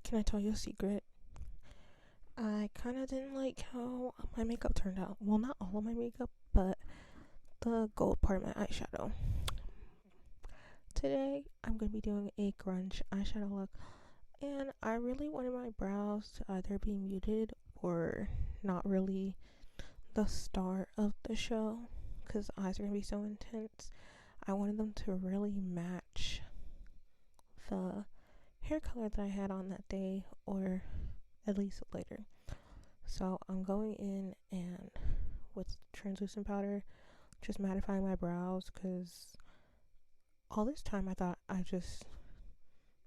Can I tell you a secret? I kind of didn't like how my makeup turned out. Well, not all of my makeup, but the gold part of my eyeshadow. Today, I'm going to be doing a grunge eyeshadow look, and I really wanted my brows to either be muted or not really the star of the show, because eyes are going to be so intense. I wanted them to really match the hair color that I had on that day, or at least later. So I'm going in and with translucent powder, just mattifying my brows, because all this time I thought I just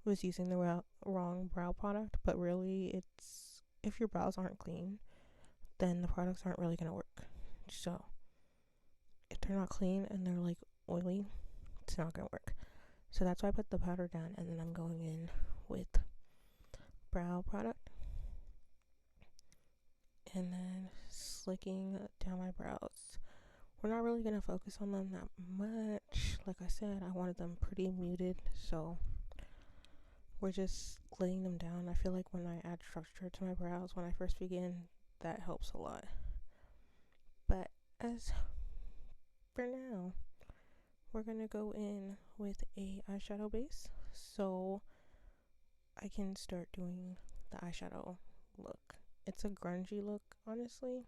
was using the wrong brow product, but really it's, if your brows aren't clean, then the products aren't really going to work. So if they're not clean and they're like oily, it's not going to work. So that's why I put the powder down, and then I'm going in with brow product and then slicking down my brows. We're not really going to focus on them that much. Like I said, I wanted them pretty muted, so we're just laying them down. I feel like when I add structure to my brows when I first begin, that helps a lot. But as for now, we're going to go in with a eyeshadow base so I can start doing the eyeshadow look. It's a grungy look, honestly.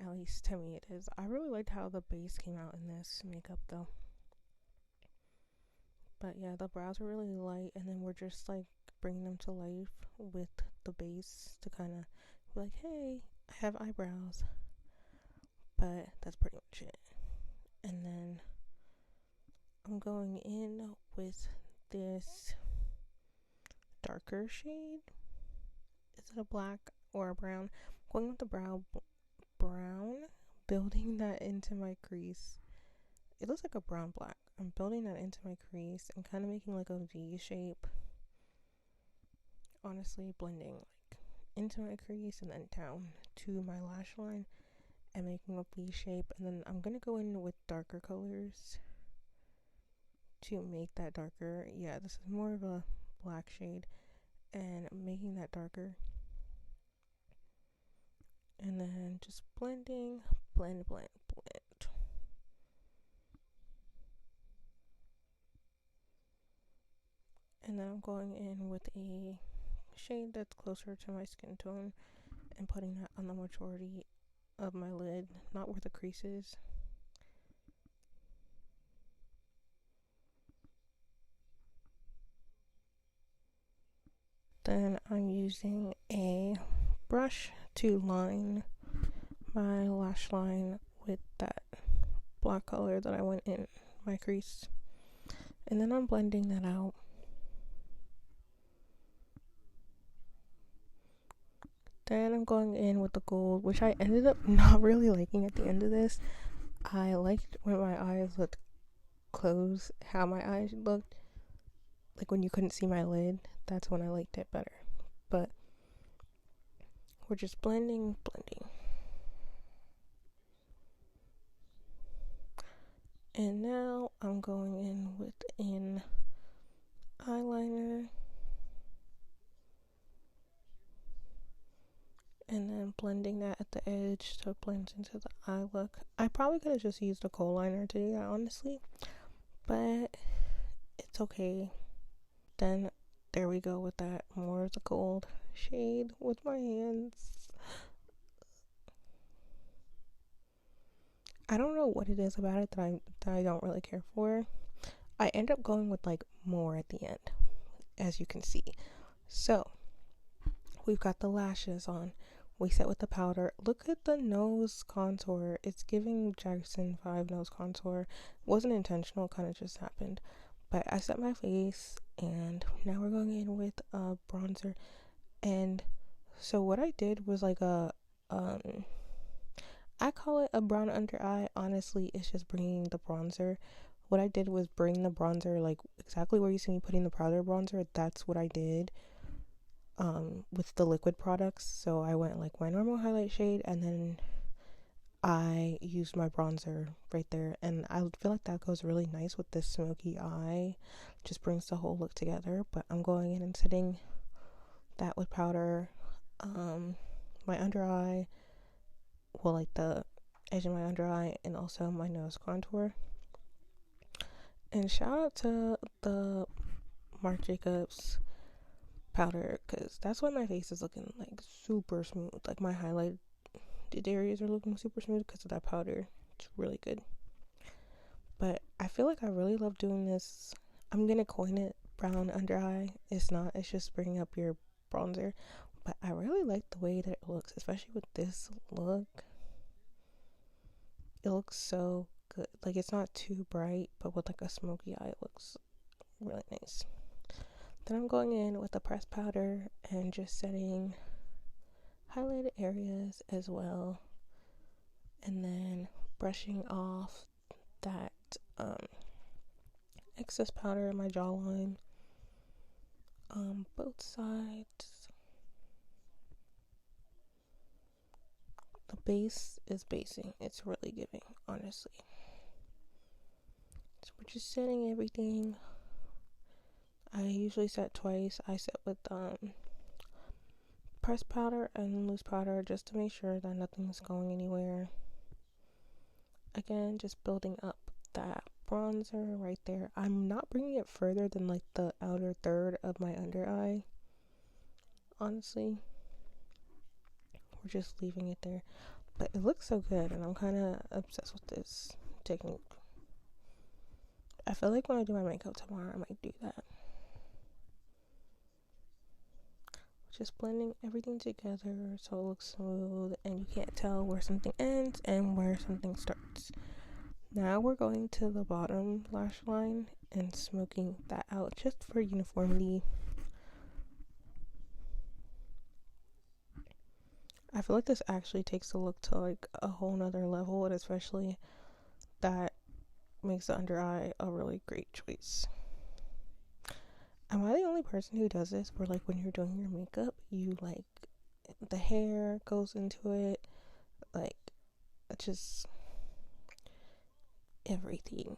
At least to me it is. I really liked how the base came out in this makeup though. But yeah, the brows are really light, and then we're just like bringing them to life with the base to kind of be like, hey, I have eyebrows. But that's pretty much it. And then I'm going in with this darker shade. Is it a black or a brown? I'm going with the brown, building that into my crease. It looks like a brown black. I'm building that into my crease and kind of making like a V shape. Honestly, blending like into my crease and then down to my lash line and making a V shape. And then I'm gonna go in with darker colors to make that darker. Yeah, this is more of a black shade, and making that darker. And then just blending, blend. And then I'm going in with a shade that's closer to my skin tone and putting that on the majority of my lid, not where the crease is. Then I'm using a brush to line my lash line with that black color that I went in my crease. And then I'm blending that out. Then I'm going in with the gold, which I ended up not really liking at the end of this. I liked when my eyes looked closed, how my eyes looked. Like when you couldn't see my lid, that's when I liked it better. But we're just blending. And now I'm going in with an eyeliner. And then blending that at the edge so it blends into the eye look. I probably could have just used a kohl liner to do that, honestly. But it's okay. Then there we go with that. More of the gold shade with my hands. I don't know what it is about it that I don't really care for. I end up going with like more at the end, as you can see. So we've got the lashes on. We set with the powder. Look at the nose contour. It's giving Jackson 5 nose contour. It wasn't intentional, kind of just happened. But I set my face, and now we're going in with a bronzer. And so what I did was like I call it a brown under eye. Honestly, it's just bringing the bronzer. What I did was bring the bronzer like exactly where you see me putting the powder bronzer. That's what I did with the liquid products. So I went like my normal highlight shade, and then I used my bronzer right there, and I feel like that goes really nice with this smoky eye. Just brings the whole look together. But I'm going in and setting that with powder. My under eye, well, like the edge of my under eye, and also my nose contour. And shout out to the Marc Jacobs powder, because that's why my face is looking like super smooth. Like my highlighted areas are looking super smooth because of that powder. It's really good. But I feel like I really love doing this. I'm gonna coin it brown under eye. It's not, it's just bringing up your bronzer. But I really like the way that it looks, especially with this look. It looks so good. Like, it's not too bright, but with like a smoky eye, it looks really nice. Then I'm going in with the pressed powder and just setting highlighted areas as well, and then brushing off that excess powder in my jawline, both sides. The base is basing. It's really giving, honestly. So we're just setting everything. I usually set twice. I set with pressed powder and loose powder just to make sure that nothing's going anywhere. Again, just building up that bronzer right there. I'm not bringing it further than like the outer third of my under eye, honestly. We're just leaving it there, but it looks so good, and I'm kind of obsessed with this technique. I feel like when I do my makeup tomorrow, I might do that. Just blending everything together so it looks smooth and you can't tell where something ends and where something starts. Now we're going to the bottom lash line and smoking that out just for uniformity. I feel like this actually takes the look to like a whole nother level, and especially that makes the under eye a really great choice. Am I the only person who does this where like when you're doing your makeup, you like the hair goes into it, like just everything?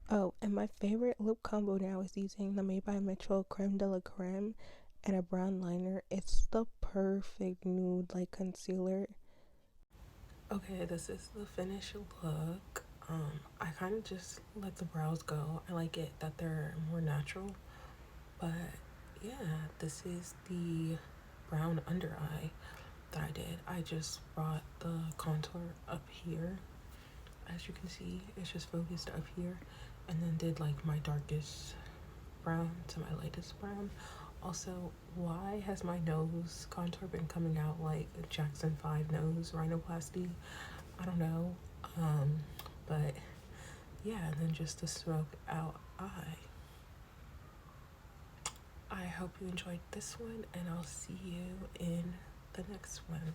Oh, and my favorite lip combo now is using the Made by Metro Creme de la Creme and a brown liner. It's the perfect nude like concealer. Okay, this is the finished look. I kind of just let the brows go. I like it that they're more natural. But yeah, this is the brown under eye that I did. I just brought the contour up here. As you can see, it's just focused up here, and then did like my darkest brown to my lightest brown. Also, why has my nose contour been coming out like Jackson 5 nose rhinoplasty? I don't know. But yeah, and then just the smoke out eye. I hope you enjoyed this one, and I'll see you in the next one.